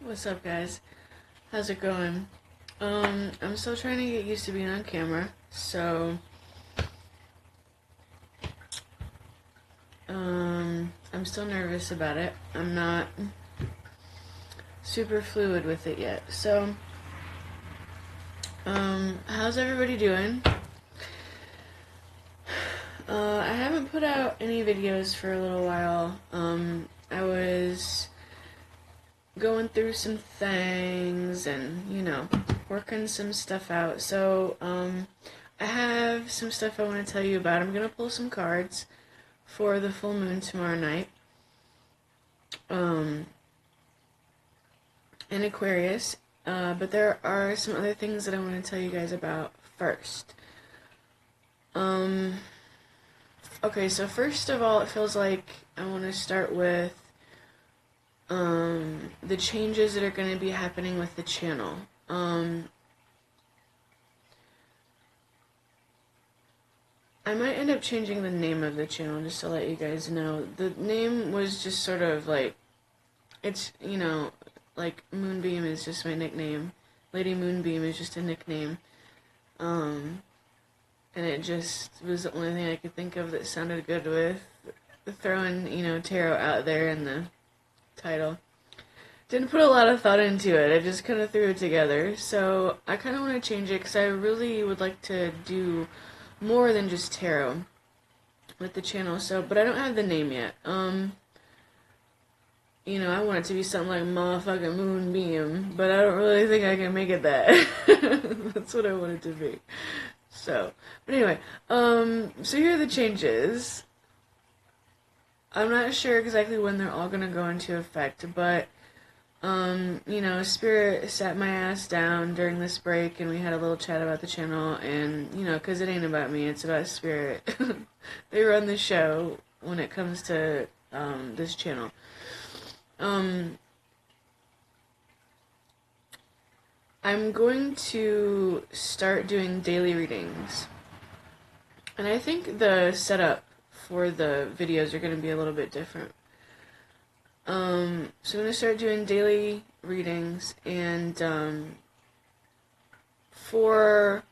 What's up, guys? How's it going? I'm still trying to get used to being on camera, so I'm still nervous about it. I'm not super fluid with it yet. So, how's everybody doing? I haven't put out any videos for a little while. I was going through some things and, working some stuff out. So, I have some stuff I want to tell you about. I'm going to pull some cards for the full moon tomorrow night. In Aquarius. But there are some other things that I want to tell you guys about first. Okay, so first of all, it feels like I want to start with the changes that are going to be happening with the channel. I might end up changing the name of the channel just to let you guys know. The name was just sort of like, it's, like Moonbeam is just my nickname. Lady Moonbeam is just a nickname. And it just was the only thing I could think of that sounded good with throwing, tarot out there in the title. Didn't put a lot of thought into it. I just kind of threw it together. So I kind of want to change it because I really would like to do more than just tarot with the channel. So, but I don't have the name yet. I want it to be something like motherfucking Moonbeam, but I don't really think I can make it that. That's what I want it to be. So, but anyway, so here are the changes. I'm not sure exactly when they're all gonna go into effect, but, Spirit sat my ass down during this break, and we had a little chat about the channel, and, because it ain't about me, it's about Spirit. They run the show when it comes to, this channel. I'm going to start doing daily readings. And I think the setup for the videos are going to be a little bit different. So I'm going to start doing daily readings, and for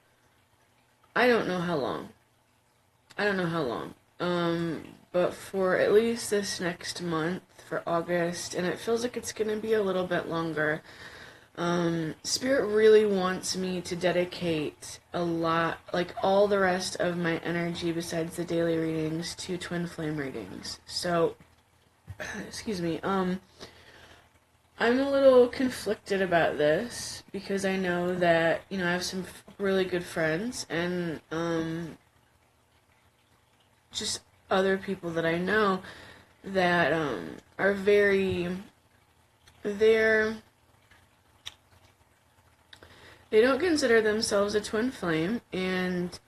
I don't know how long. But for at least this next month, for August, and it feels like it's going to be a little bit longer. Spirit really wants me to dedicate a lot, like all the rest of my energy besides the daily readings, to twin flame readings. So, excuse me, I'm a little conflicted about this because I know that, I have some really good friends and, just other people that I know that, are they don't consider themselves a twin flame, and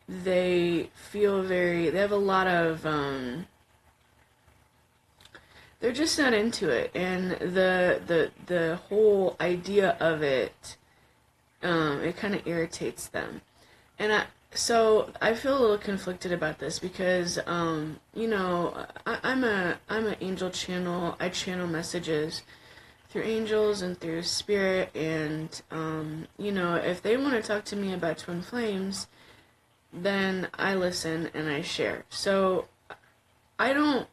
they have a lot of, they're just not into it, and the whole idea of it, it kind of irritates them. And so I feel a little conflicted about this because, I'm an angel channel. I channel messages through angels and through spirit, and if they want to talk to me about twin flames, then I listen and I share. So I don't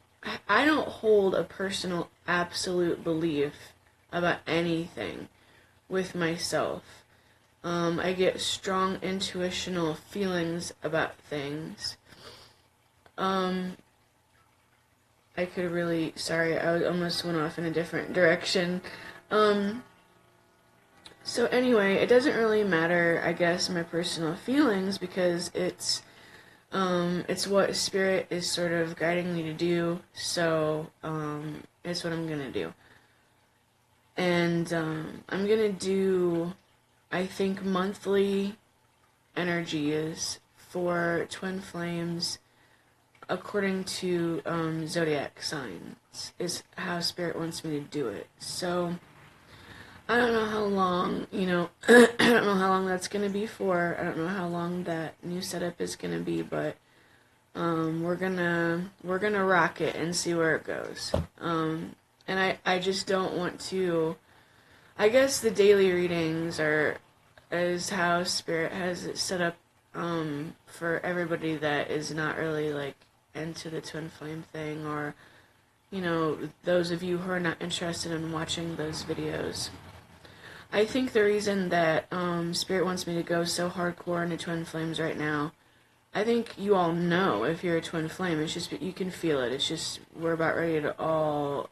hold a personal absolute belief about anything with myself. I get strong intuitional feelings about things. I almost went off in a different direction. So anyway, it doesn't really matter, I guess, my personal feelings, because it's what Spirit is sort of guiding me to do, so, it's what I'm gonna do. And, I'm gonna do, I think, monthly energies for twin flames, according to zodiac signs, is how Spirit wants me to do it. So I don't know how long, I don't know how long that's going to be for. I don't know how long that new setup is going to be, but we're gonna rock it and see where it goes. and I just don't want to. I guess the daily readings is how Spirit has it set up for everybody that is not really like into the twin flame thing, or those of you who are not interested in watching those videos. I think the reason that Spirit wants me to go so hardcore into twin flames right now, I think you all know if you're a twin flame. It's just you can feel it. It's just we're about ready to all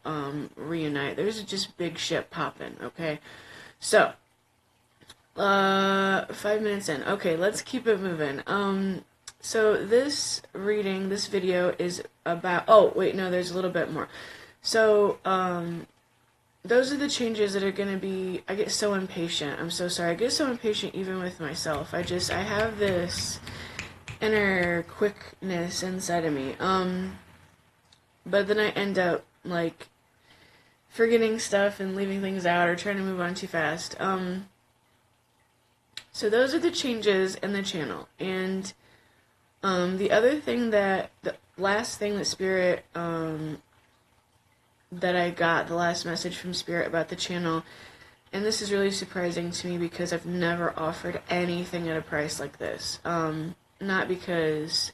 reunite. There's just big shit popping. Okay, so 5 minutes in. Okay, let's keep it moving. So this video is about. Oh wait, no, there's a little bit more. So those are the changes that are going to be. I get so impatient. I'm so sorry. I get so impatient even with myself. I have this inner quickness inside of me. But then I end up like forgetting stuff and leaving things out or trying to move on too fast. So those are the changes in the channel. And the other thing the last thing that Spirit that I got, the last message from Spirit about the channel, and this is really surprising to me because I've never offered anything at a price like this. Not because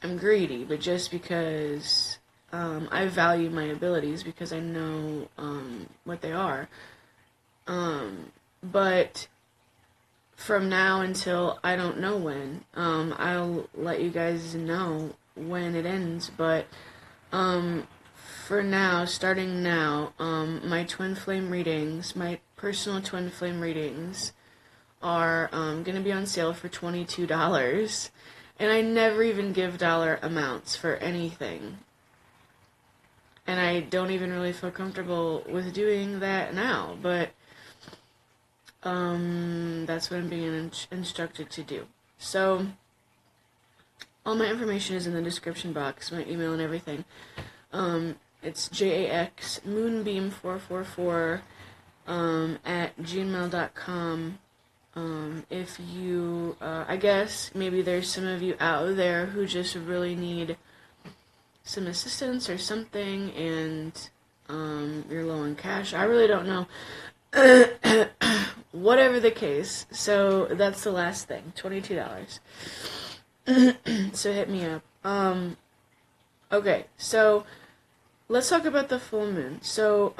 I'm greedy, but just because I value my abilities, because I know what they are. But from now until I don't know when, I'll let you guys know when it ends. But for now, starting now, my twin flame readings, my personal twin flame readings, are going to be on sale for $22, and I never even give dollar amounts for anything, and I don't even really feel comfortable with doing that now, but that's what I'm being instructed to do. So all my information is in the description box, my email and everything. It's jaxmoonbeam444 at gmail.com. If you, I guess maybe there's some of you out there who just really need some assistance or something, and you're low on cash. I really don't know. Whatever the case, so that's the last thing, $22. So hit me up. Okay, so let's talk about the full moon. So,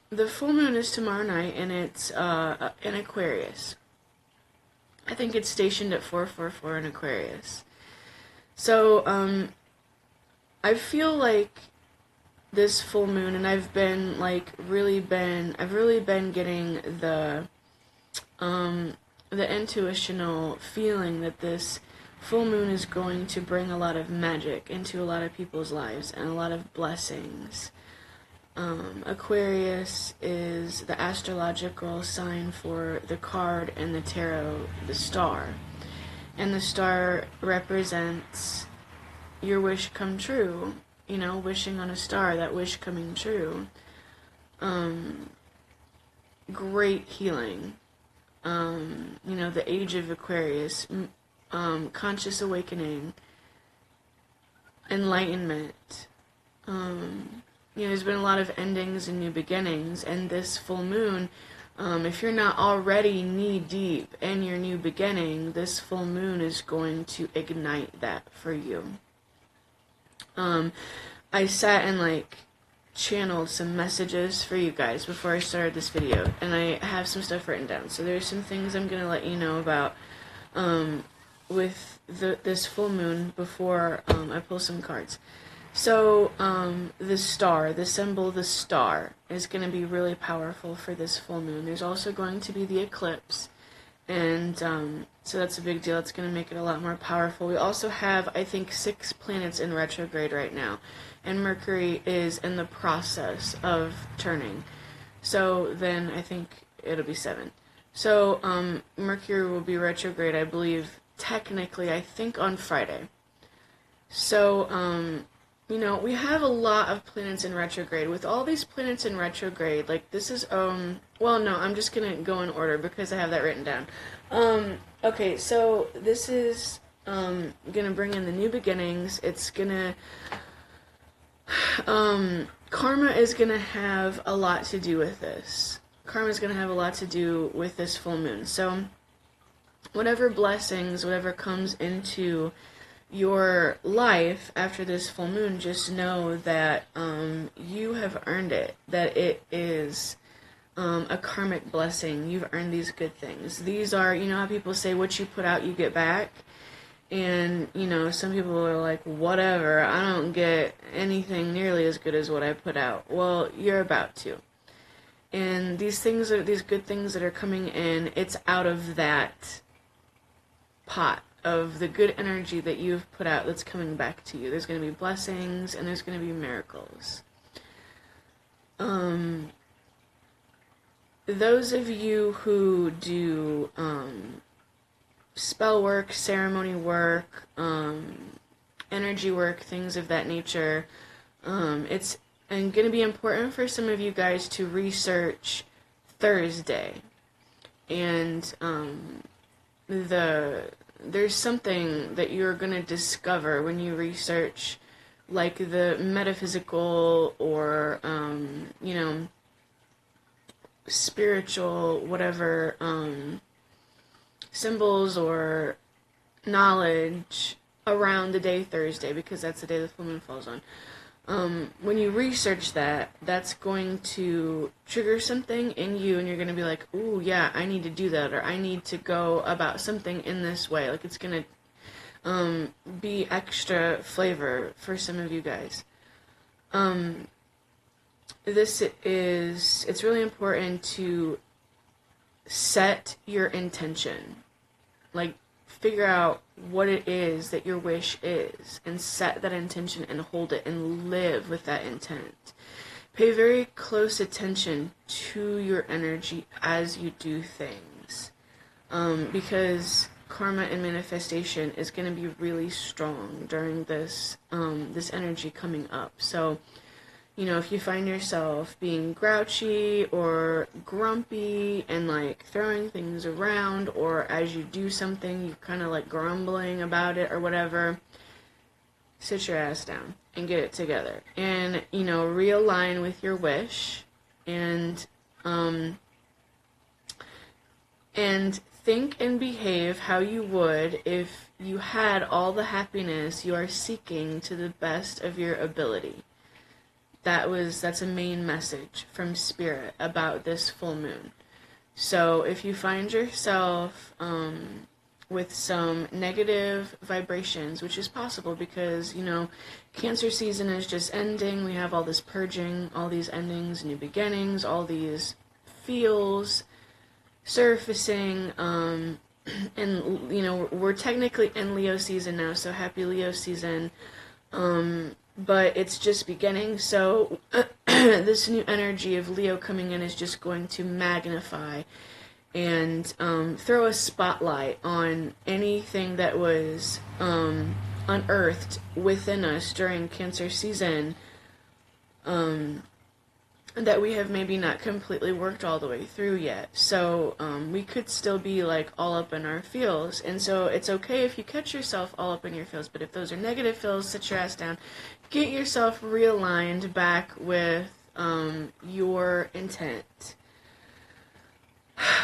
the full moon is tomorrow night, and it's in Aquarius. I think it's stationed at 444 in Aquarius. So, I feel like this full moon, and I've really been getting the intuitional feeling that this full moon is going to bring a lot of magic into a lot of people's lives and a lot of blessings. Aquarius is the astrological sign for the card and the tarot, the star. And the star represents your wish come true. Wishing on a star, that wish coming true. Great healing. The age of Aquarius. Conscious awakening. Enlightenment. There's been a lot of endings and new beginnings, and this full moon, if you're not already knee-deep in your new beginning, this full moon is going to ignite that for you. I sat and, channeled some messages for you guys before I started this video, and I have some stuff written down, so there's some things I'm going to let you know about, with this full moon before, I pull some cards. So, the star, the symbol, the star, is going to be really powerful for this full moon. There's also going to be the eclipse, and so that's a big deal. It's going to make it a lot more powerful. We also have, I think, 6 planets in retrograde right now, and Mercury is in the process of turning. So then I think it'll be 7. So, Mercury will be retrograde, I believe, technically, I think on Friday. So, we have a lot of planets in retrograde. With all these planets in retrograde, this is, well, no, I'm just gonna go in order because I have that written down. Okay, so this is gonna bring in the new beginnings. It's gonna, karma is gonna have a lot to do with this. Karma is gonna have a lot to do with this full moon. So, whatever blessings, whatever comes into your life after this full moon, just know that you have earned it. That it is a karmic blessing. You've earned these good things. These are, you know how people say what you put out you get back? And, you know, some people are like, whatever, I don't get anything nearly as good as what I put out. Well, you're about to. And these things are, these good things that are coming in, it's out of that pot of the good energy that you've put out that's coming back to you. There's going to be blessings and there's going to be miracles. Those of you who do spell work, ceremony work, energy work, things of that nature, it's going to be important for some of you guys to research Thursday. And there's something that you're going to discover when you research, like the metaphysical or, you know, spiritual, whatever, symbols or knowledge around the day Thursday, because that's the day the full moon falls on. When you research that, that's going to trigger something in you, and you're going to be like, ooh, yeah, I need to do that, or I need to go about something in this way. Like, it's going to be extra flavor for some of you guys. It's really important to set your intention. Like, figure out what it is that your wish is, and set that intention and hold it and live with that intent. Pay very close attention to your energy as you do things, because karma and manifestation is going to be really strong during this this energy coming up. So, you know, if you find yourself being grouchy or grumpy and, like, throwing things around, or as you do something, you're kind of, like, grumbling about it or whatever, sit your ass down and get it together. And, you know, realign with your wish, and think and behave how you would if you had all the happiness you are seeking to the best of your ability. That's a main message from Spirit about this full moon. So if you find yourself with some negative vibrations, which is possible because, you know, Cancer season is just ending. We have all this purging, all these endings, new beginnings, all these feels surfacing, and, you know, we're technically in Leo season now, so happy Leo season. But it's just beginning, so this new energy of Leo coming in is just going to magnify and throw a spotlight on anything that was unearthed within us during Cancer season, that we have maybe not completely worked all the way through yet. So we could still be, like, all up in our feels. And so it's okay if you catch yourself all up in your feels, but if those are negative feels, sit your ass down. Get yourself realigned back with your intent.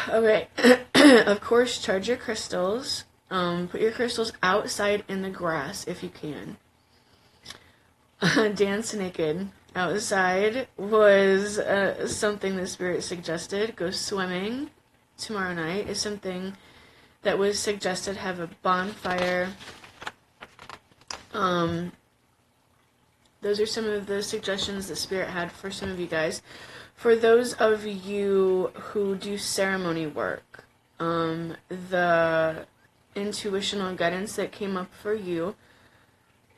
Okay, of course, charge your crystals. Put your crystals outside in the grass if you can. Dance naked outside was something the Spirit suggested. Go swimming tomorrow night is something that was suggested. Have a bonfire. Those are some of the suggestions the Spirit had for some of you guys. For those of you who do ceremony work, the intuitional guidance that came up for you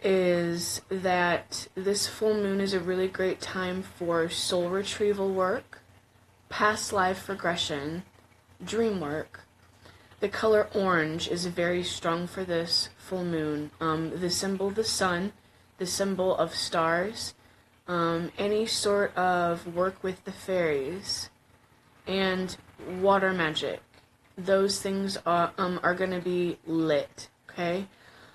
is that this full moon is a really great time for soul retrieval work, past life regression, dream work. The color orange is very strong for this full moon. The symbol of the sun, the symbol of stars, any sort of work with the fairies, and water magic. Those things are going to be lit, okay?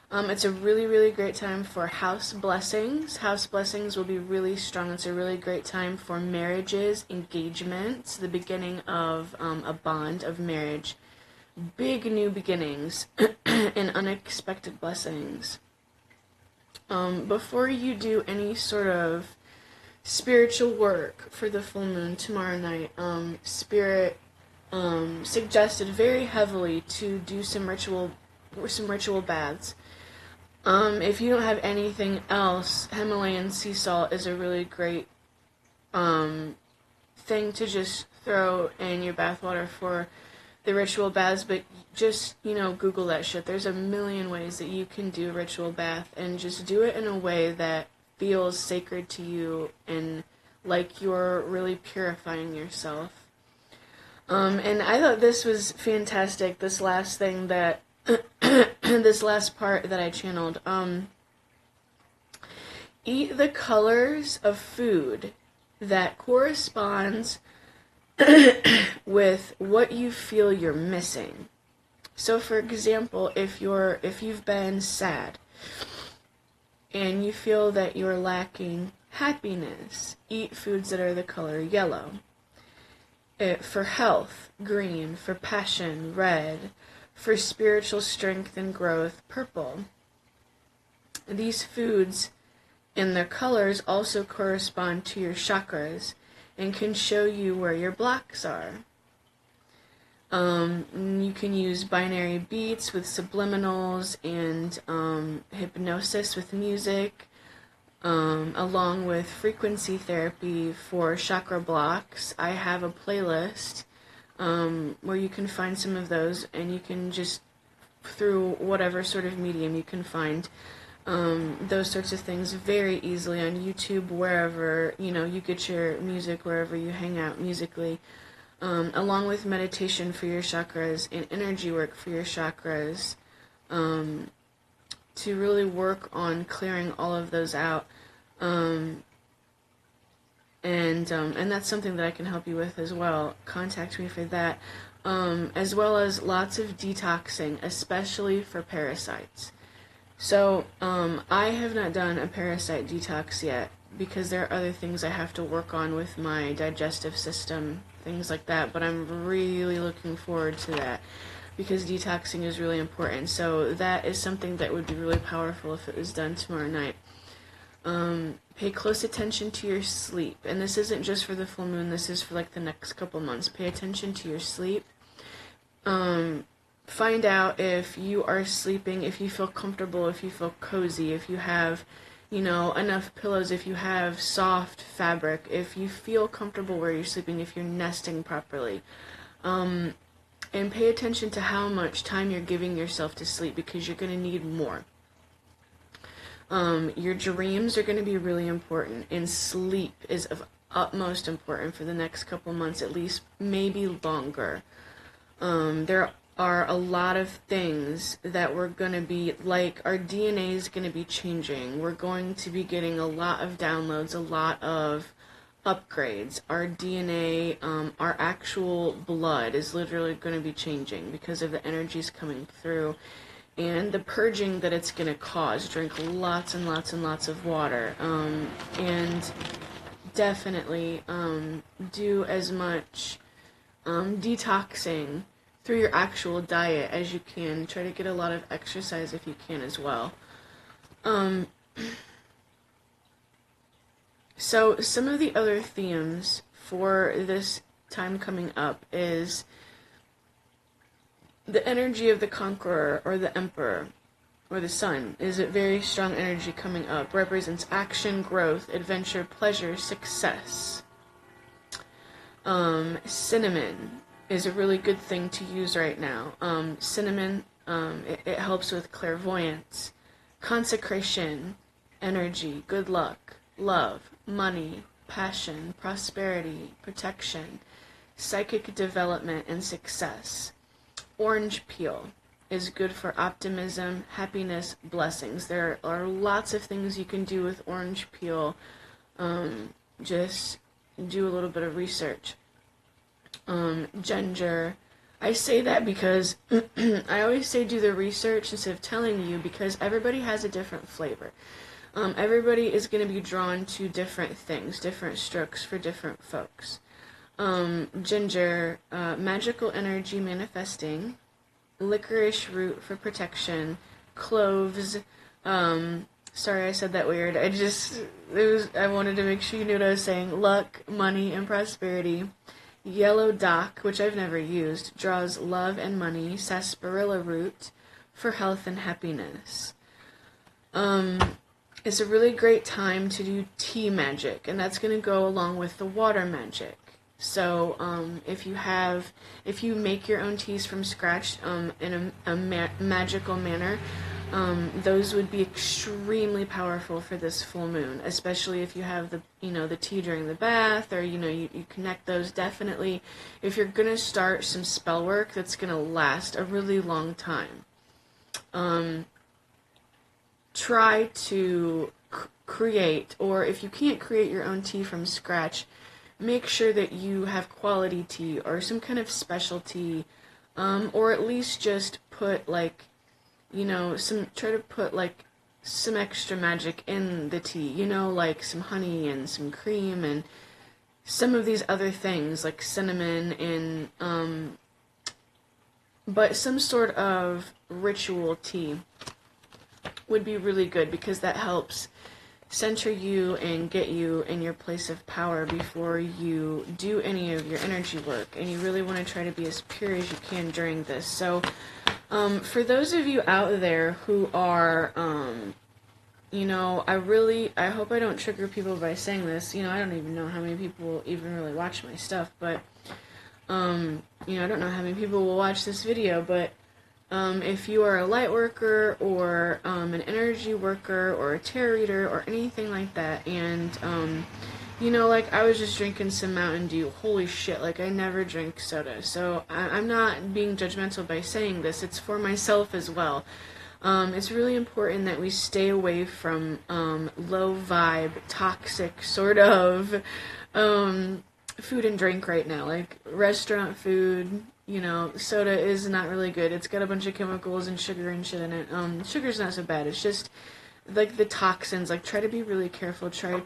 It's a really, really great time for house blessings. House blessings will be really strong. It's a really great time for marriages, engagements, the beginning of a bond of marriage, big new beginnings, and unexpected blessings. Before you do any sort of spiritual work for the full moon tomorrow night, Spirit suggested very heavily to do some ritual baths. If you don't have anything else, Himalayan sea salt is a really great thing to just throw in your bathwater for the ritual baths, but just, Google that shit. There's a million ways that you can do a ritual bath, and just do it in a way that feels sacred to you and like you're really purifying yourself. And I thought this was fantastic, this last thing that this last part that I channeled. Eat the colors of food that corresponds with what you feel you're missing. So for example, if you've been sad and you feel that you're lacking happiness, eat foods that are the color yellow. For health, green. For passion, red. For spiritual strength and growth, purple. These foods and their colors also correspond to your chakras and can show you where your blocks are. You can use binary beats with subliminals and hypnosis with music, along with frequency therapy for chakra blocks. I have a playlist where you can find some of those, and you can just, through whatever sort of medium, you can find those sorts of things very easily on YouTube, wherever, you get your music, wherever you hang out musically, along with meditation for your chakras and energy work for your chakras, to really work on clearing all of those out. And that's something that I can help you with as well. Contact me for that. As well as lots of detoxing, especially for parasites. So, I have not done a parasite detox yet, because there are other things I have to work on with my digestive system, things like that, but I'm really looking forward to that, because detoxing is really important. So that is something that would be really powerful if it was done tomorrow night. Pay close attention to your sleep, and this isn't just for the full moon, this is for like the next couple months. Pay attention to your sleep. Find out if you are sleeping, if you feel comfortable, if you feel cozy, if you have, enough pillows, if you have soft fabric, if you feel comfortable where you're sleeping, if you're nesting properly. And pay attention to how much time you're giving yourself to sleep, because you're going to need more. Your dreams are going to be really important, and sleep is of utmost importance for the next couple months, at least, maybe longer. There are a lot of things that we're going to be, like, our DNA is going to be changing. We're going to be getting a lot of downloads, a lot of upgrades. Our DNA, our actual blood is literally going to be changing because of the energies coming through and the purging that it's going to cause. Drink lots and lots and lots of water, and definitely do as much detoxing through your actual diet as you can. Try to get a lot of exercise if you can as well. So some of the other themes for this time coming up is the energy of the conqueror or the emperor or the sun is a very strong energy coming up. Represents action, growth, adventure, pleasure, success. Cinnamon is a really good thing to use right now. Cinnamon, it helps with clairvoyance, consecration, energy, good luck, love, money, passion, prosperity, protection, psychic development, and success. Orange peel is good for optimism, happiness, blessings. There are lots of things you can do with orange peel. Just do a little bit of research. Ginger, I say that because I always say do the research instead of telling you, because everybody has a different flavor. Everybody is going to be drawn to different things, different strokes for different folks. Ginger, magical energy manifesting, licorice root for protection, cloves, sorry I said that weird, I wanted to make sure you knew what I was saying, luck, money, and prosperity. Yellow dock, which I've never used, draws love and money. Sarsaparilla root for health and happiness. It's a really great time to do tea magic, and that's going to go along with the water magic. So if you make your own teas from scratch in a magical manner, those would be extremely powerful for this full moon, especially if you have the tea during the bath, or you connect those. Definitely, if you're gonna start some spell work that's gonna last a really long time, try to create, or if you can't create your own tea from scratch, make sure that you have quality tea or some kind of specialty, or at least just put try to put some extra magic in the tea, like some honey and some cream and some of these other things like cinnamon and but some sort of ritual tea would be really good, because that helps center you and get you in your place of power before you do any of your energy work, and you really want to try to be as pure as you can during this. So for those of you out there who are I hope I don't trigger people by saying this. I don't even know how many people even really watch my stuff, but I don't know how many people will watch this video, but if you are a light worker or an energy worker or a tarot reader or anything like that, and I was just drinking some Mountain Dew. Holy shit, I never drink soda. So I'm not being judgmental by saying this. It's for myself as well. It's really important that we stay away from low vibe, toxic sort of food and drink right now. Like restaurant food, soda is not really good. It's got a bunch of chemicals and sugar and shit in it. Sugar's not so bad. It's just the toxins. Try to be really careful. Try to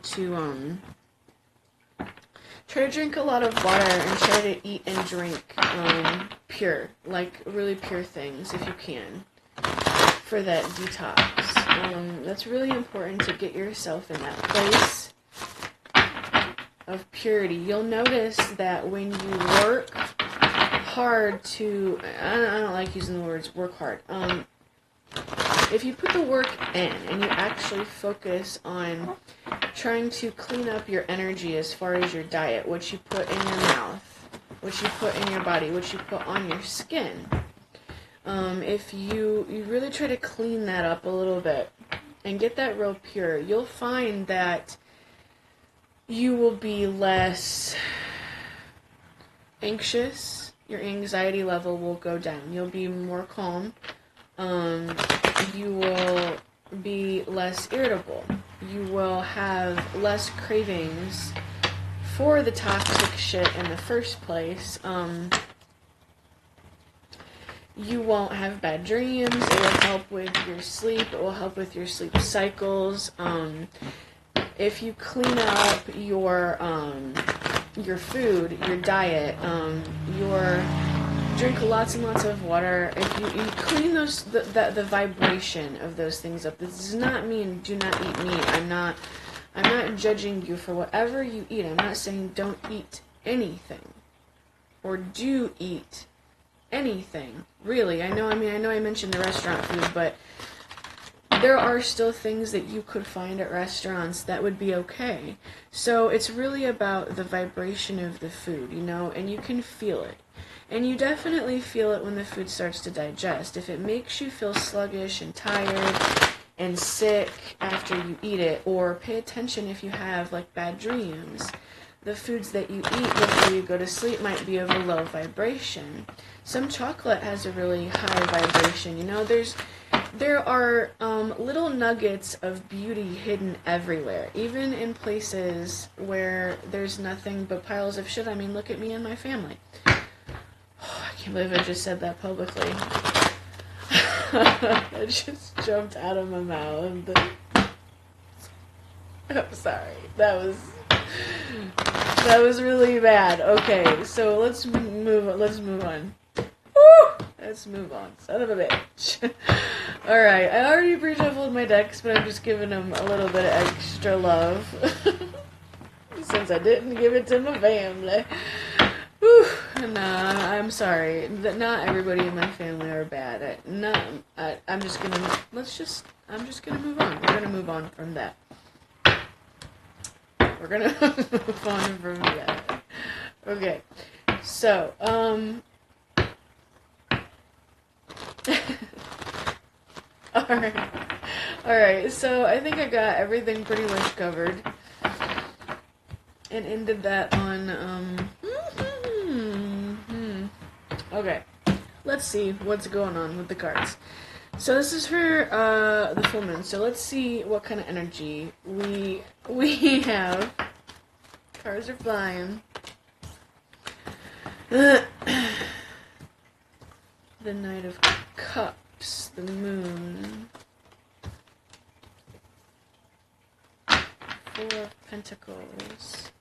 drink a lot of water, and try to eat and drink pure, really pure things if you can, for that detox. That's really important to get yourself in that place of purity. You'll notice that when you work hard to, I don't like using the words work hard, if you put the work in and you actually focus on trying to clean up your energy as far as your diet, what you put in your mouth, what you put in your body, what you put on your skin, if you really try to clean that up a little bit and get that real pure, you'll find that you will be less anxious. Your anxiety level will go down. You'll be more calm. You will be less irritable. You will have less cravings for the toxic shit in the first place. You won't have bad dreams. It will help with your sleep. It will help with your sleep cycles. If you clean up your food, your diet, drink lots and lots of water. If you clean the vibration of those things up. This does not mean do not eat meat. I'm not judging you for whatever you eat. I'm not saying don't eat anything, or do eat anything. Really, I know I mentioned the restaurant food, but there are still things that you could find at restaurants that would be okay. So it's really about the vibration of the food, and you can feel it. And you definitely feel it when the food starts to digest. If it makes you feel sluggish and tired and sick after you eat it, or pay attention if you have bad dreams. The foods that you eat before you go to sleep might be of a low vibration. Some chocolate has a really high vibration. There are little nuggets of beauty hidden everywhere, even in places where there's nothing but piles of shit. Look at me and my family. I can't believe I just said that publicly. It just jumped out of my mouth. I'm sorry. That was really bad. Okay, so let's move on. Woo! Let's move on. Son of a bitch. Alright, I already pre-shuffled my decks, but I'm just giving them a little bit of extra love. Since I didn't give it to my family. Whew. Nah, I'm sorry. Not everybody in my family are bad. I'm just gonna move on. We're gonna move on from that. We're gonna move on from that. Okay. So, Alright, so I think I got everything pretty much covered. And ended that on, okay. Let's see what's going on with the cards. So this is for, the full moon. So let's see what kind of energy we have. Cards are flying. The Knight of Cups, the Moon, Four of Pentacles,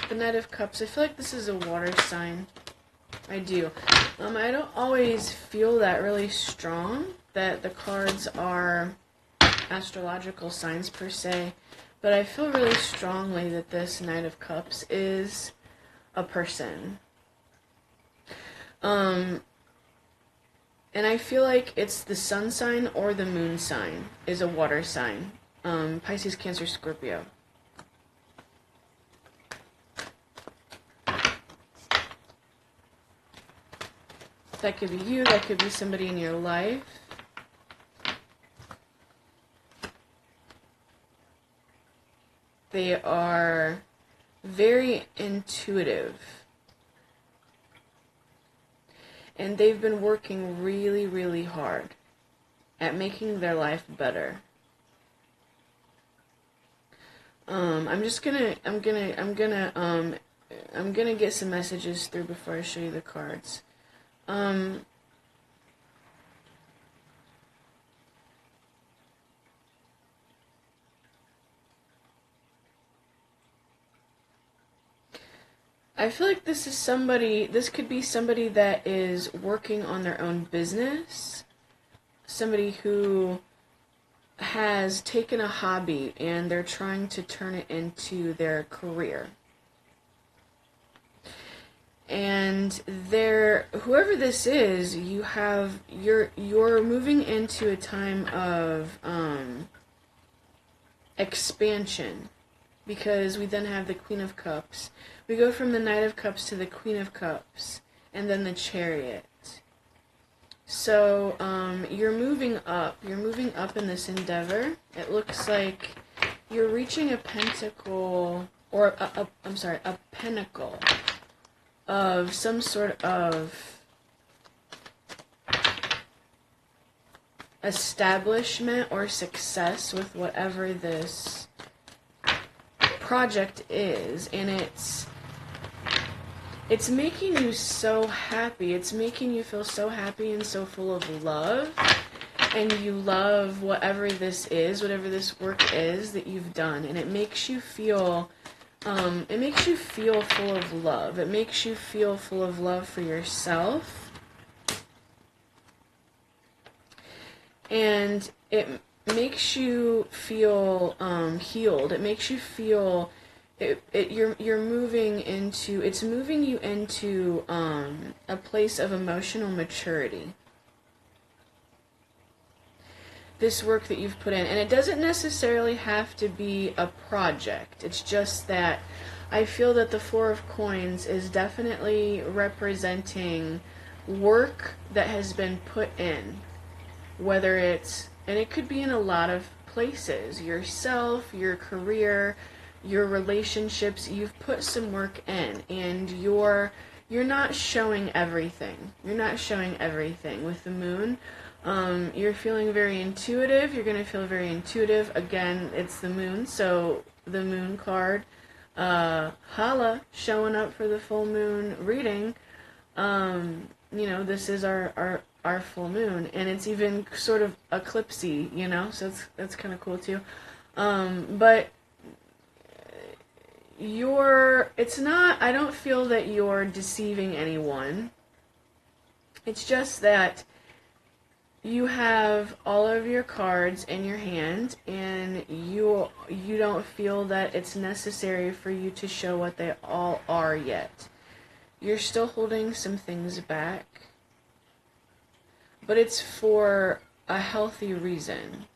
the Knight of Cups. I feel like this is a water sign. I do. I don't always feel that really strong that the cards are astrological signs per se, but I feel really strongly that this Knight of Cups is a person. And I feel like it's the sun sign or the moon sign is a water sign. Pisces, Cancer, Scorpio. That could be you, that could be somebody in your life. They are very intuitive. And they've been working really, really hard at making their life better. I'm gonna get some messages through before I show you the cards. I feel like this could be somebody that is working on their own business. Somebody who has taken a hobby and they're trying to turn it into their career. And whoever this is, you're moving into a time of expansion, because we then have the Queen of Cups. We go from the Knight of Cups to the Queen of Cups, and then the Chariot. So you're moving up. You're moving up in this endeavor. It looks like you're reaching a pentacle, or a pinnacle of some sort of establishment or success with whatever this project is, and it's making you so happy. It's making you feel so happy and so full of love, and you love whatever this is, whatever this work is that you've done, and it makes you feel full of love. It makes you feel full of love for yourself, and it makes you feel healed. It makes you feel you're moving into, it's moving you into a place of emotional maturity. This work that you've put in, and it doesn't necessarily have to be a project. It's just that I feel that the Four of Coins is definitely representing work that has been put in, whether it's, and it could be in a lot of places, yourself, your career, your relationships. You've put some work in, and you're not showing everything. You're not showing everything with the moon. You're feeling very intuitive. You're going to feel very intuitive. Again, it's the moon, so the moon card, Hala, showing up for the full moon reading. This is our full moon, and it's even sort of eclipsey, so that's kind of cool too. But I don't feel that you're deceiving anyone. It's just that you have all of your cards in your hand, and you don't feel that it's necessary for you to show what they all are yet. You're still holding some things back, but it's for a healthy reason.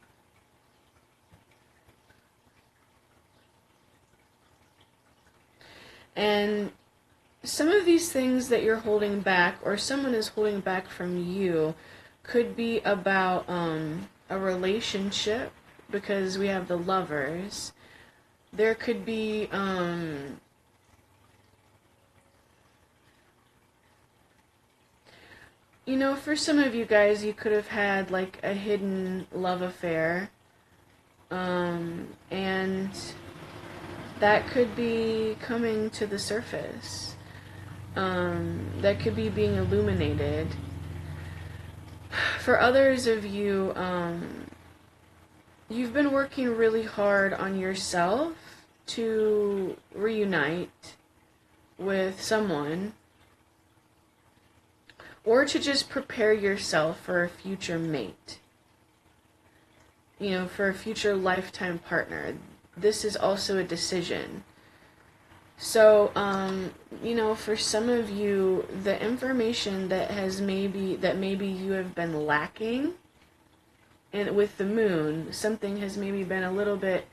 And some of these things that you're holding back, or someone is holding back from you, could be about a relationship, because we have the Lovers. There could be for some of you guys, you could have had like a hidden love affair, and that could be coming to the surface. That could be being illuminated. For others of you, you've been working really hard on yourself to reunite with someone, or to just prepare yourself for a future mate, for a future lifetime partner. This is also a decision. So, for some of you, the information that maybe you have been lacking, and with the moon, something has maybe been a little bit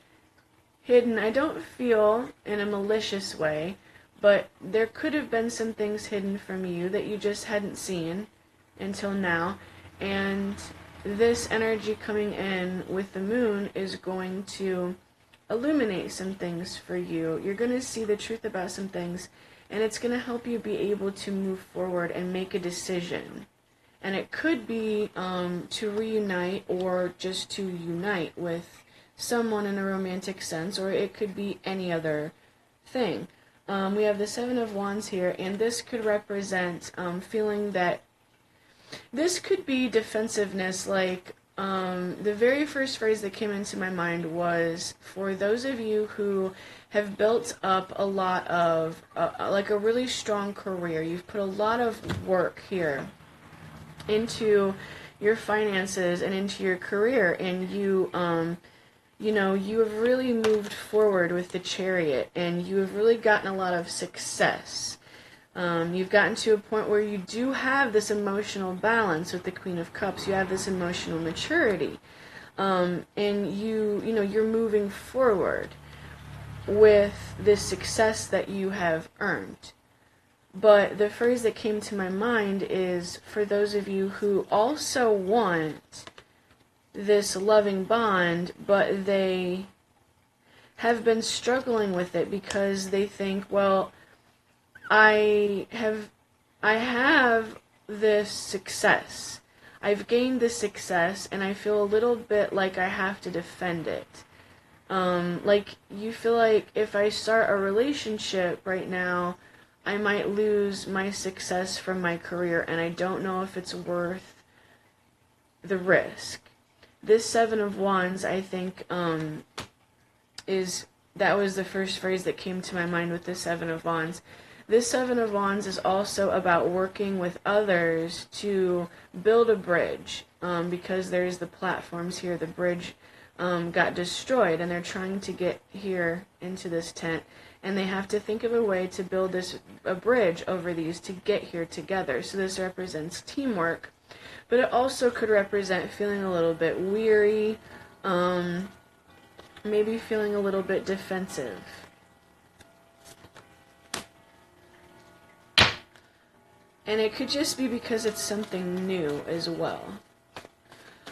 hidden. I don't feel in a malicious way, but there could have been some things hidden from you that you just hadn't seen until now. And this energy coming in with the moon is going to illuminate some things for you. You're going to see the truth about some things, and it's going to help you be able to move forward and make a decision. And it could be to reunite, or just to unite with someone in a romantic sense, or it could be any other thing. We have the Seven of Wands here, and this could represent feeling that this could be defensiveness. Like, the very first phrase that came into my mind was, for those of you who have built up a lot of, like a really strong career, you've put a lot of work here into your finances and into your career, and you have really moved forward with the Chariot, and you have really gotten a lot of success. You've gotten to a point where you do have this emotional balance with the Queen of Cups. You have this emotional maturity, and you're moving forward with this success that you have earned. But the phrase that came to my mind is, for those of you who also want this loving bond, but they have been struggling with it because they think, well, I have this success. I've gained this success, and I feel a little bit like I have to defend it. Like, you feel like if I start a relationship right now, I might lose my success from my career, and I don't know if it's worth the risk. This Seven of Wands, I think, that was the first phrase that came to my mind with the Seven of Wands. This Seven of Wands is also about working with others to build a bridge, because there's the platforms here. The bridge got destroyed, and they're trying to get here into this tent, and they have to think of a way to build a bridge over these to get here together. So this represents teamwork, but it also could represent feeling a little bit weary, maybe feeling a little bit defensive. And it could just be because it's something new as well.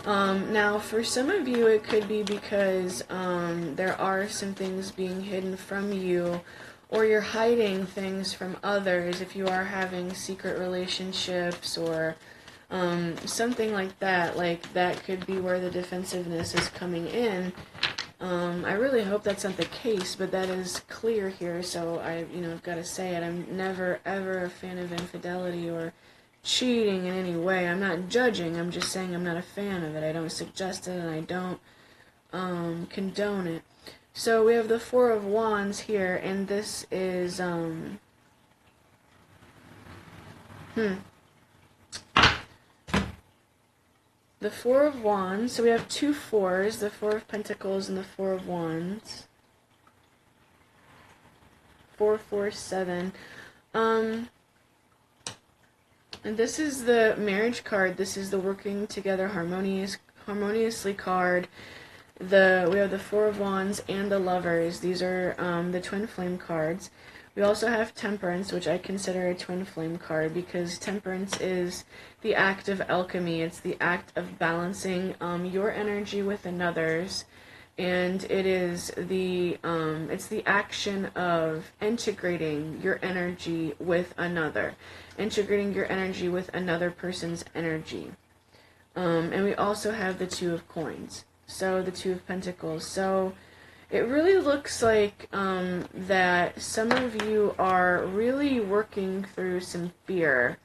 Now, for some of you, it could be because there are some things being hidden from you, or you're hiding things from others if you are having secret relationships, or Something like that could be where the defensiveness is coming in. I really hope that's not the case, but that is clear here, so I've got to say it. I'm never, ever a fan of infidelity or cheating in any way. I'm not judging, I'm just saying I'm not a fan of it. I don't suggest it, and I don't condone it. So we have the Four of Wands here, and this is, the Four of Wands. So we have two fours, the Four of Pentacles and the Four of Wands. 447. And this is the marriage card. This is the working together harmoniously card. We have the Four of Wands and the Lovers. These are the twin flame cards. We also have Temperance, which I consider a twin flame card because Temperance is the act of alchemy. It's the act of balancing your energy with another's, and it is it's the action of integrating your energy with another, integrating your energy with another person's energy. And we also have the Two of Coins, so the Two of Pentacles. So it really looks like that some of you are really working through some fear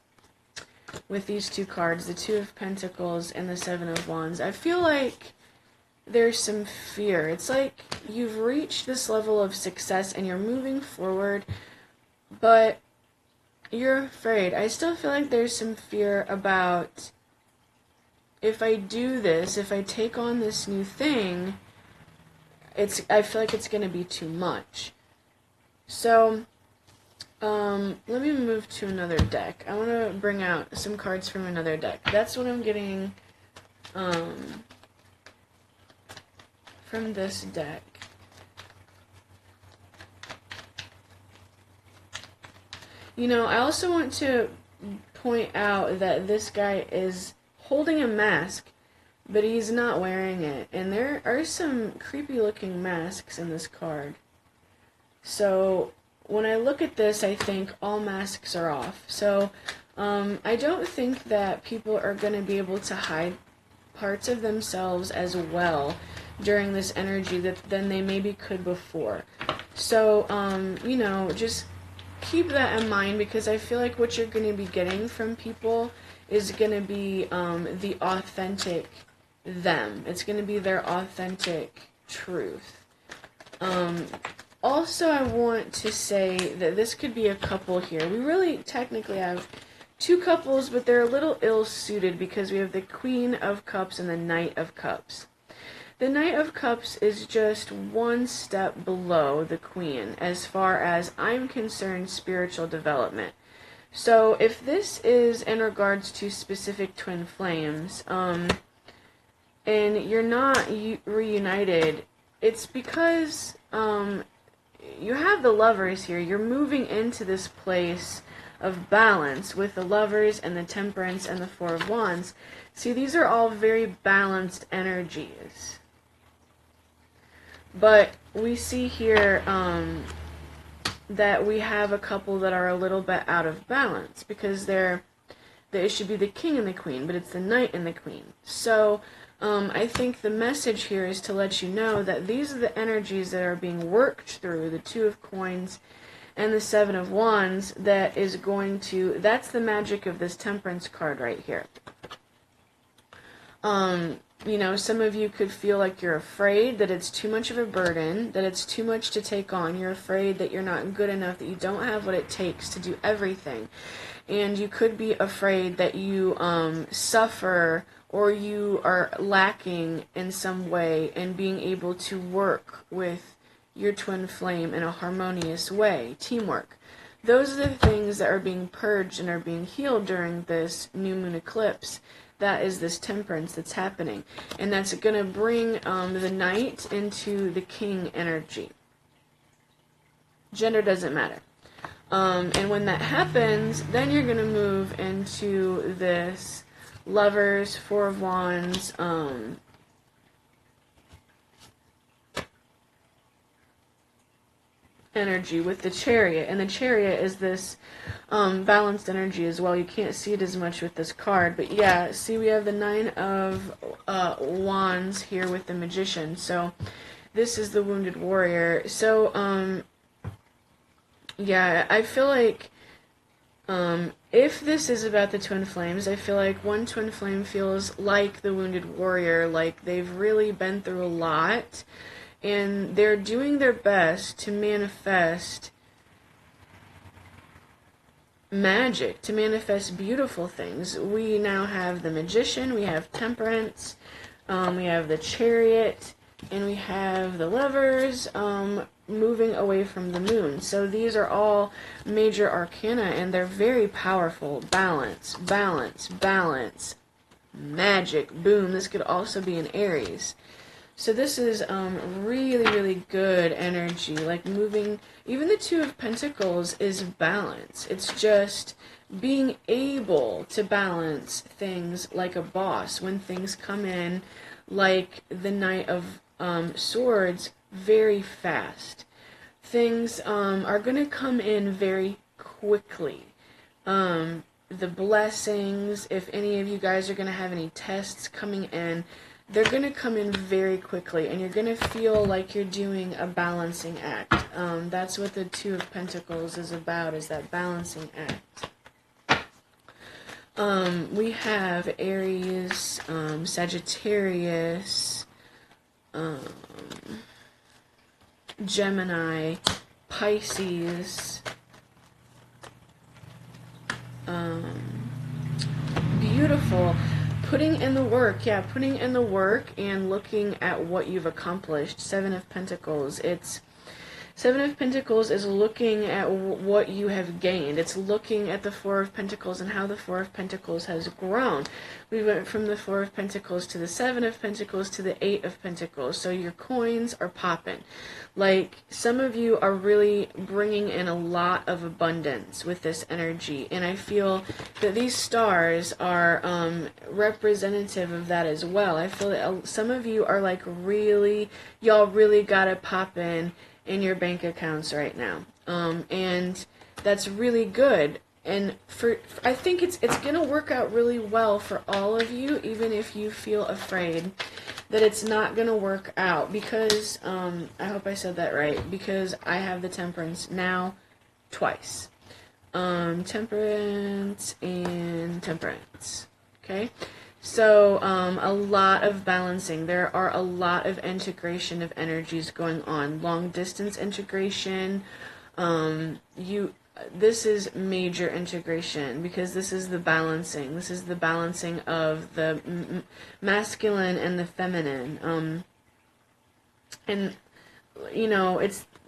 with these two cards, the Two of Pentacles and the Seven of Wands. I feel like there's some fear. It's like you've reached this level of success and you're moving forward, but you're afraid. I still feel like there's some fear about, if I do this, if I take on this new thing, I feel like it's going to be too much. So, let me move to another deck. I want to bring out some cards from another deck. That's what I'm getting from this deck. I also want to point out that this guy is holding a mask, but he's not wearing it. And there are some creepy looking masks in this card. So when I look at this, I think all masks are off. So I don't think that people are going to be able to hide parts of themselves as well during this energy than they maybe could before. So, just keep that in mind, because I feel like what you're going to be getting from people is going to be the authentic them. It's going to be their authentic truth. Also, I want to say that this could be a couple here. We really technically have two couples, but they're a little ill-suited because we have the Queen of Cups and the Knight of Cups. The Knight of Cups is just one step below the Queen as far as I'm concerned, spiritual development. So if this is in regards to specific twin flames, and you're not reunited, it's because you have the Lovers here. You're moving into this place of balance with the Lovers and the Temperance and the Four of Wands. See, these are all very balanced energies. But we see here that we have a couple that are a little bit out of balance because it should be the King and the Queen, but it's the Knight and the Queen. So I think the message here is to let you know that these are the energies that are being worked through, the Two of Coins and the Seven of Wands, that's the magic of this Temperance card right here. Some of you could feel like you're afraid that it's too much of a burden, that it's too much to take on. You're afraid that you're not good enough, that you don't have what it takes to do everything. And you could be afraid that you suffer or you are lacking in some way in being able to work with your twin flame in a harmonious way, teamwork. Those are the things that are being purged and are being healed during this new moon eclipse. That is this Temperance that's happening. And that's going to bring the Knight into the King energy. Gender doesn't matter. And when that happens, then you're going to move into this Lovers, Four of Wands, energy with the Chariot, and the Chariot is this balanced energy as well. You can't see it as much with this card, but yeah, see, we have the Nine of Wands here with the Magician. So this is the wounded warrior. So yeah, I feel like if this is about the twin flames, I feel like one twin flame feels like the wounded warrior, like they've really been through a lot, and they're doing their best to manifest magic, to manifest beautiful things. We now have the Magician, we have Temperance, we have the Chariot, and we have the Lovers, moving away from the moon. So these are all major arcana, and they're very powerful. Balance, balance, balance, magic, boom. This could also be an Aries. So this is really, really good energy. Like moving, even the Two of Pentacles is balance. It's just being able to balance things like a boss when things come in, like the Knight of Swords, very fast. Things are going to come in very quickly. The blessings, if any of you guys are going to have any tests coming in, they're going to come in very quickly, and you're going to feel like you're doing a balancing act. That's what the Two of Pentacles is about, is that balancing act. We have Aries, Sagittarius, Gemini, Pisces, beautiful. Putting in the work, yeah, putting in the work and looking at what you've accomplished. Seven of Pentacles, Seven of Pentacles is looking at what you have gained. It's looking at the Four of Pentacles and how the Four of Pentacles has grown. We went from the Four of Pentacles to the Seven of Pentacles to the Eight of Pentacles. So your coins are popping. Like, some of you are really bringing in a lot of abundance with this energy. And I feel that these stars are representative of that as well. I feel that some of you are like really, y'all really got to pop in your bank accounts right now, and that's really good. And I think it's gonna work out really well for all of you, even if you feel afraid that it's not gonna work out, because I hope I said that right, because I have the Temperance now twice. Temperance and Temperance. Okay. So, a lot of balancing. There are a lot of integration of energies going on. Long distance integration. This is major integration, because this is the balancing. This is the balancing of the masculine and the feminine. And, you know,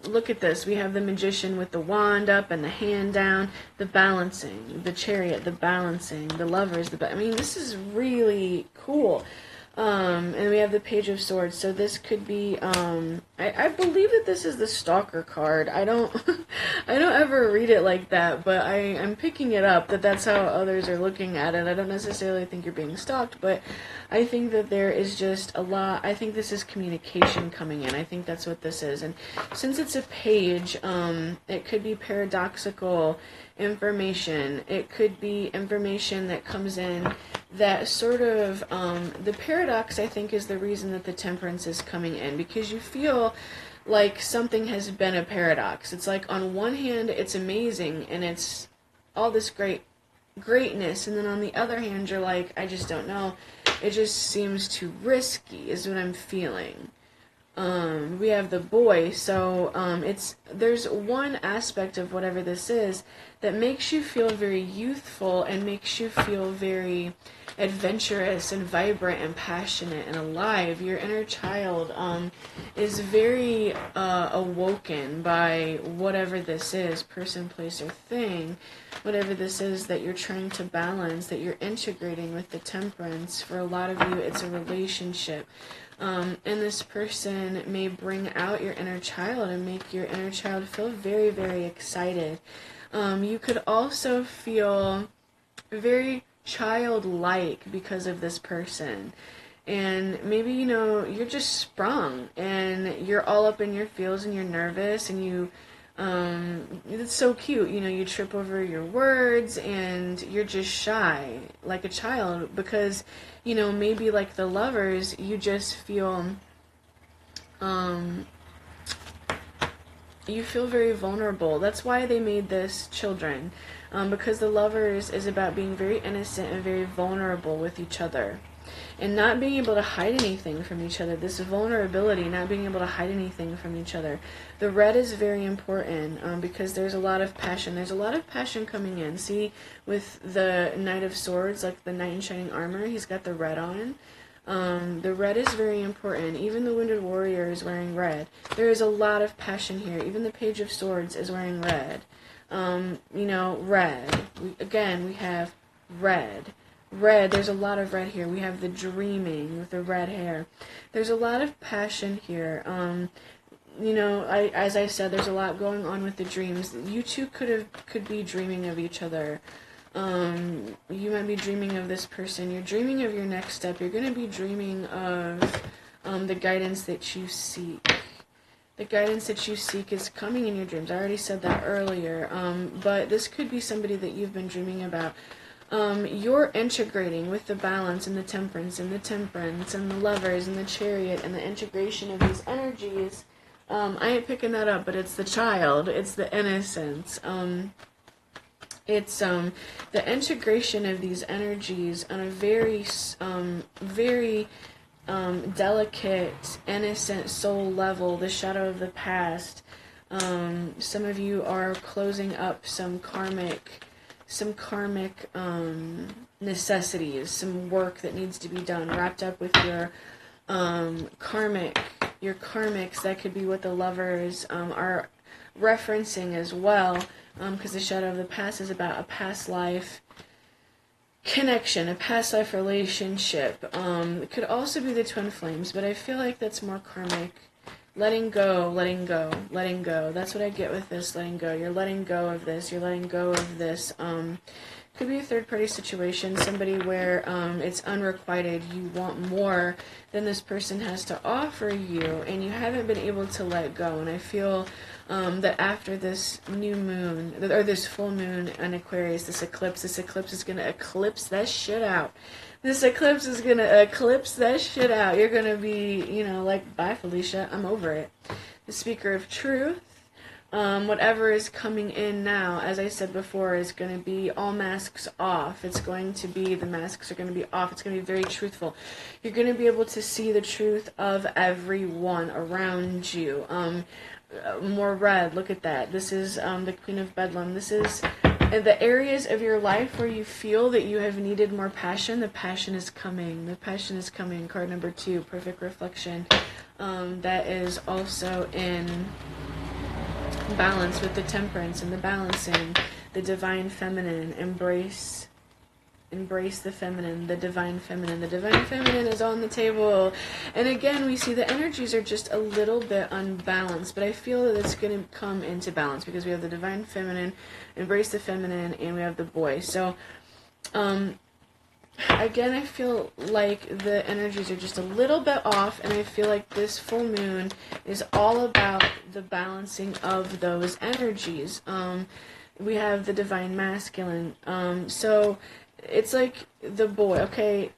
look at this. We have the Magician with the wand up and the hand down, the balancing, the Chariot, the balancing, the Lovers, I mean, this is really cool. And we have the Page of Swords. So this could be, I believe that this is the Stalker card. I don't ever read it like that, but I'm picking it up that that's how others are looking at it. I don't necessarily think you're being stalked, but I think that there is just a lot. I think this is communication coming in. I think that's what this is. And since it's a page, it could be paradoxical information. It could be information that comes in that sort of, the paradox, I think, is the reason that the Temperance is coming in, because you feel like something has been a paradox. It's like, on one hand, it's amazing, and it's all this greatness, and then on the other hand, you're like, I just don't know. It just seems too risky, is what I'm feeling. We have the Boy, so there's one aspect of whatever this is that makes you feel very youthful and makes you feel very adventurous and vibrant and passionate and alive. Your inner child is very awoken by whatever this is, person, place, or thing, whatever this is that you're trying to balance, that you're integrating with the Temperance. For a lot of you, it's a relationship. And this person may bring out your inner child and make your inner child feel very, very excited. You could also feel very childlike because of this person. And maybe, you know, you're just sprung and you're all up in your feels and you're nervous and you It's so cute. You know, you trip over your words and you're just shy like a child because, you know, maybe like the lovers, you just feel, um, you feel very vulnerable. That's why they made this children, because the lovers is about being very innocent and very vulnerable with each other and not being able to hide anything from each other. This vulnerability, not being able to hide anything from each other. The red is very important, because there's a lot of passion. There's a lot of passion coming in. See, with the Knight of Swords, like the Knight in Shining Armor, he's got the red on. The red is very important. Even the Wounded Warrior is wearing red. There is a lot of passion here. Even the Page of Swords is wearing red. You know, red. We have red. Red, there's a lot of red here. We have the dreaming with the red hair. There's a lot of passion here. You know, as I said, there's a lot going on with the dreams. You two could be dreaming of each other. You might be dreaming of this person. You're dreaming of your next step. You're going to be dreaming of the guidance that you seek. The guidance that you seek is coming in your dreams. I already said that earlier. But this could be somebody that you've been dreaming about. You're integrating with the balance and the temperance and the lovers and the chariot and the integration of these energies. I ain't picking that up, but it's the child. It's the innocence. It's the integration of these energies on a very, very delicate, innocent soul level, the shadow of the past. Some of you are closing up some karmic necessities, some work that needs to be done, wrapped up with your karmics. That could be what the lovers are referencing as well, because the shadow of the past is about a past life connection, a past life relationship. It could also be the twin flames, but I feel like that's more karmic. Letting go, letting go, letting go. That's what I get with this, letting go. You're letting go of this. You're letting go of this. Could be a third-party situation, somebody where it's unrequited. You want more than this person has to offer you, and you haven't been able to let go. And I feel that after this new moon, or this full moon in Aquarius, this eclipse is going to eclipse that shit out. This eclipse is going to eclipse that shit out. You're going to be, you know, like, bye, Felicia, I'm over it. The speaker of truth, whatever is coming in now, as I said before, is going to be all masks off. It's going to be, the masks are going to be off. It's going to be very truthful. You're going to be able to see the truth of everyone around you. More red, look at that. This is the Queen of Bedlam. This is the areas of your life where you feel that you have needed more passion. The passion is coming. The passion is coming. Card number 2, perfect reflection. That is also in balance with the temperance and the balancing, the divine feminine. Embrace the feminine, the divine feminine. The divine feminine is on the table. And again, we see the energies are just a little bit unbalanced, but I feel that it's going to come into balance because we have the divine feminine, embrace the feminine, and we have the boy. So, again, I feel like the energies are just a little bit off, and I feel like this full moon is all about the balancing of those energies. We have the divine masculine. So it's like the boy, okay,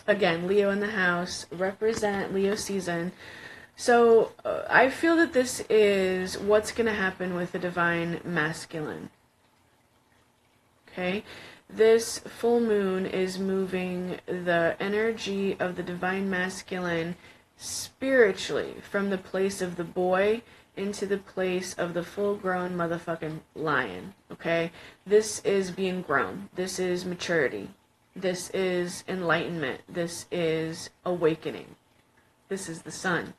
again, Leo in the house, represent Leo season. So I feel that this is what's going to happen with the divine masculine. Okay? This full moon is moving the energy of the divine masculine spiritually from the place of the boy into the place of the full-grown motherfucking lion, okay? This is being grown. This is maturity. This is enlightenment. This is awakening. This is the sun.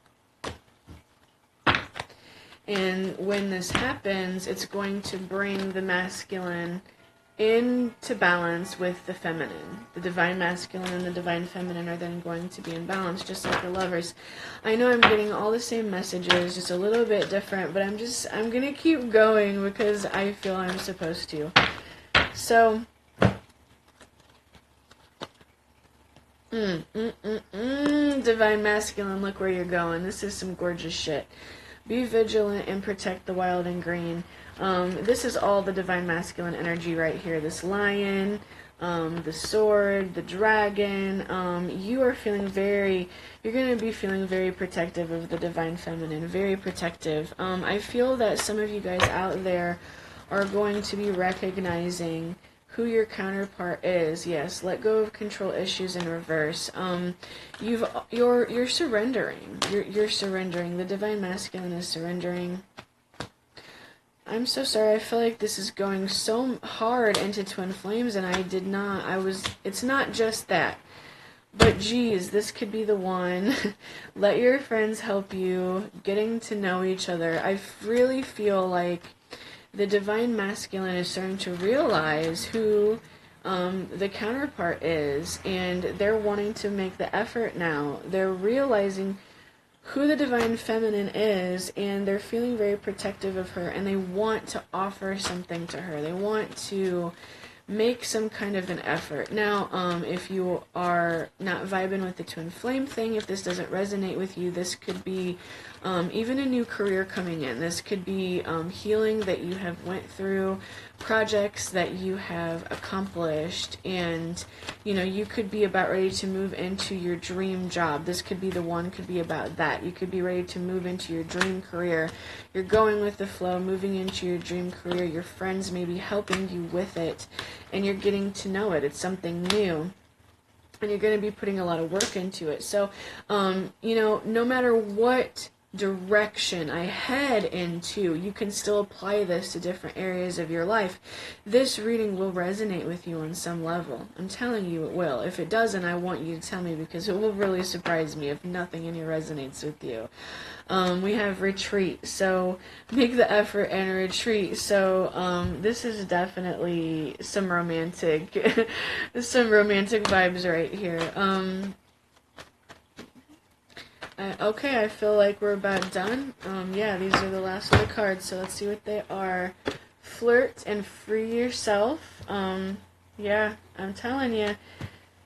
And when this happens, it's going to bring the masculine into balance with the feminine. The divine masculine and the divine feminine are then going to be in balance, just like the lovers. I know I'm getting all the same messages, just a little bit different, but I'm going to keep going because I feel I'm supposed to. So, divine masculine, look where you're going. This is some gorgeous shit. Be vigilant and protect the wild and green. This is all the divine masculine energy right here. This lion, the sword, the dragon. You are feeling you're going to be feeling very protective of the divine feminine, very protective. I feel that some of you guys out there are going to be recognizing who your counterpart is. Yes, let go of control issues in reverse. You're surrendering. You're surrendering. The divine masculine is surrendering. I'm so sorry. I feel like this is going so hard into twin flames, and it's not just that. But geez, this could be the one. Let your friends help you, getting to know each other. I really feel like the divine masculine is starting to realize who the counterpart is, and they're wanting to make the effort now. They're realizing who the divine feminine is, and they're feeling very protective of her, and they want to offer something to her. They want to make some kind of an effort. Now, if you are not vibing with the twin flame thing, if this doesn't resonate with you, this could be even a new career coming in. This could be healing that you have went through, projects that you have accomplished, and you could be about ready to move into your dream job. This could be the one, could be about that. You could be ready to move into your dream career. You're going with the flow, moving into your dream career. Your friends may be helping you with it, and you're getting to know it. It's something new, and you're going to be putting a lot of work into it. So, no matter what direction I head into, you can still apply this to different areas of your life. This reading will resonate with you on some level. I'm telling you it will. If it doesn't, I want you to tell me, because it will really surprise me if nothing in here resonates with you. We have retreat, so make the effort and retreat. So this is definitely some romantic vibes right here. Okay, I feel like we're about done. Yeah, these are the last of the cards, so let's see what they are. Flirt and free yourself. Yeah, I'm telling you.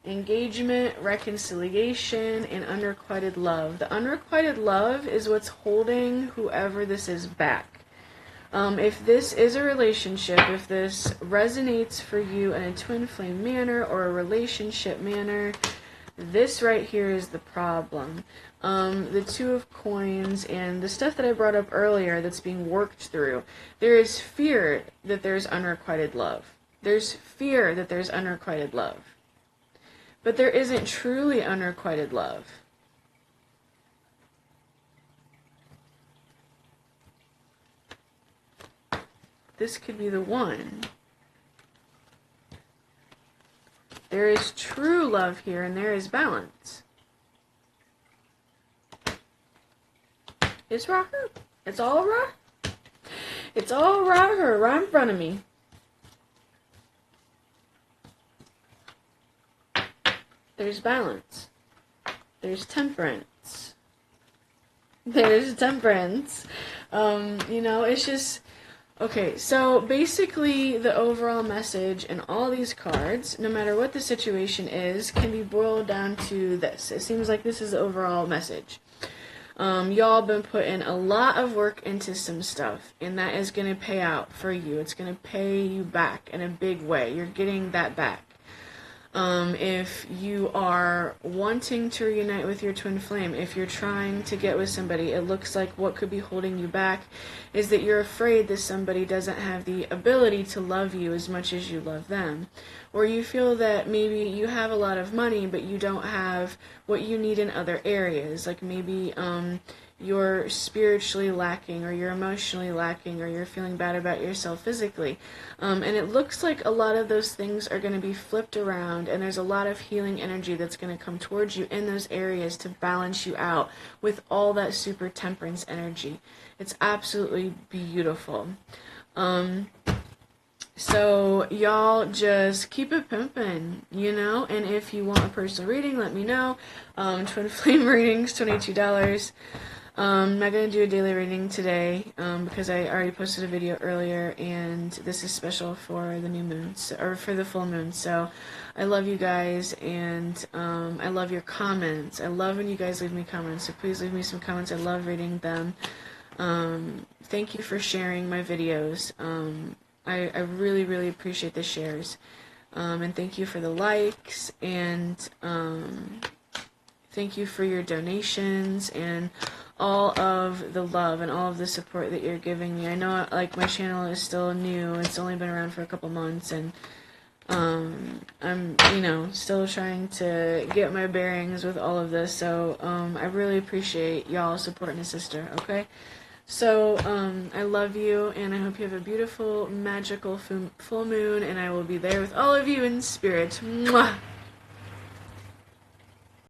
Engagement, reconciliation, and unrequited love. The unrequited love is what's holding whoever this is back. If this is a relationship, if this resonates for you in a twin flame manner or a relationship manner, this right here is the problem. The Two of Coins and the stuff that I brought up earlier that's being worked through. There is fear that there's unrequited love. There's fear that there's unrequited love. But there isn't truly unrequited love. This could be the one. There is true love here, and there is balance. It's right here. It's all right. It's all right here, right in front of me. There's balance. There's temperance. There's temperance. It's just... Okay, so basically the overall message in all these cards, no matter what the situation is, can be boiled down to this. It seems like this is the overall message. Y'all been putting a lot of work into some stuff, and that is going to pay out for you. It's going to pay you back in a big way. You're getting that back. If you are wanting to reunite with your twin flame, if you're trying to get with somebody, it looks like what could be holding you back is that you're afraid that somebody doesn't have the ability to love you as much as you love them. Or you feel that maybe you have a lot of money, but you don't have what you need in other areas. Like maybe you're spiritually lacking, or you're emotionally lacking, or you're feeling bad about yourself physically. And it looks like a lot of those things are going to be flipped around, and there's a lot of healing energy that's going to come towards you in those areas to balance you out with all that super temperance energy. It's absolutely beautiful. So y'all just keep it pimping, and if you want a personal reading, let me know. Twin flame readings, $22. I'm not going to do a daily reading today because I already posted a video earlier, and this is special for the new moon, or for the full moon. So I love you guys, and I love your comments. I love when you guys leave me comments, so please leave me some comments. I love reading them. Thank you for sharing my videos. I really, really appreciate the shares. And thank you for the likes, and thank you for your donations and all of the love and all of the support that you're giving me. I know, like, my channel is still new. It's only been around for a couple months, and I'm, still trying to get my bearings with all of this. So I really appreciate y'all supporting a sister, okay? So, I love you, and I hope you have a beautiful, magical full moon, and I will be there with all of you in spirit. Mwah!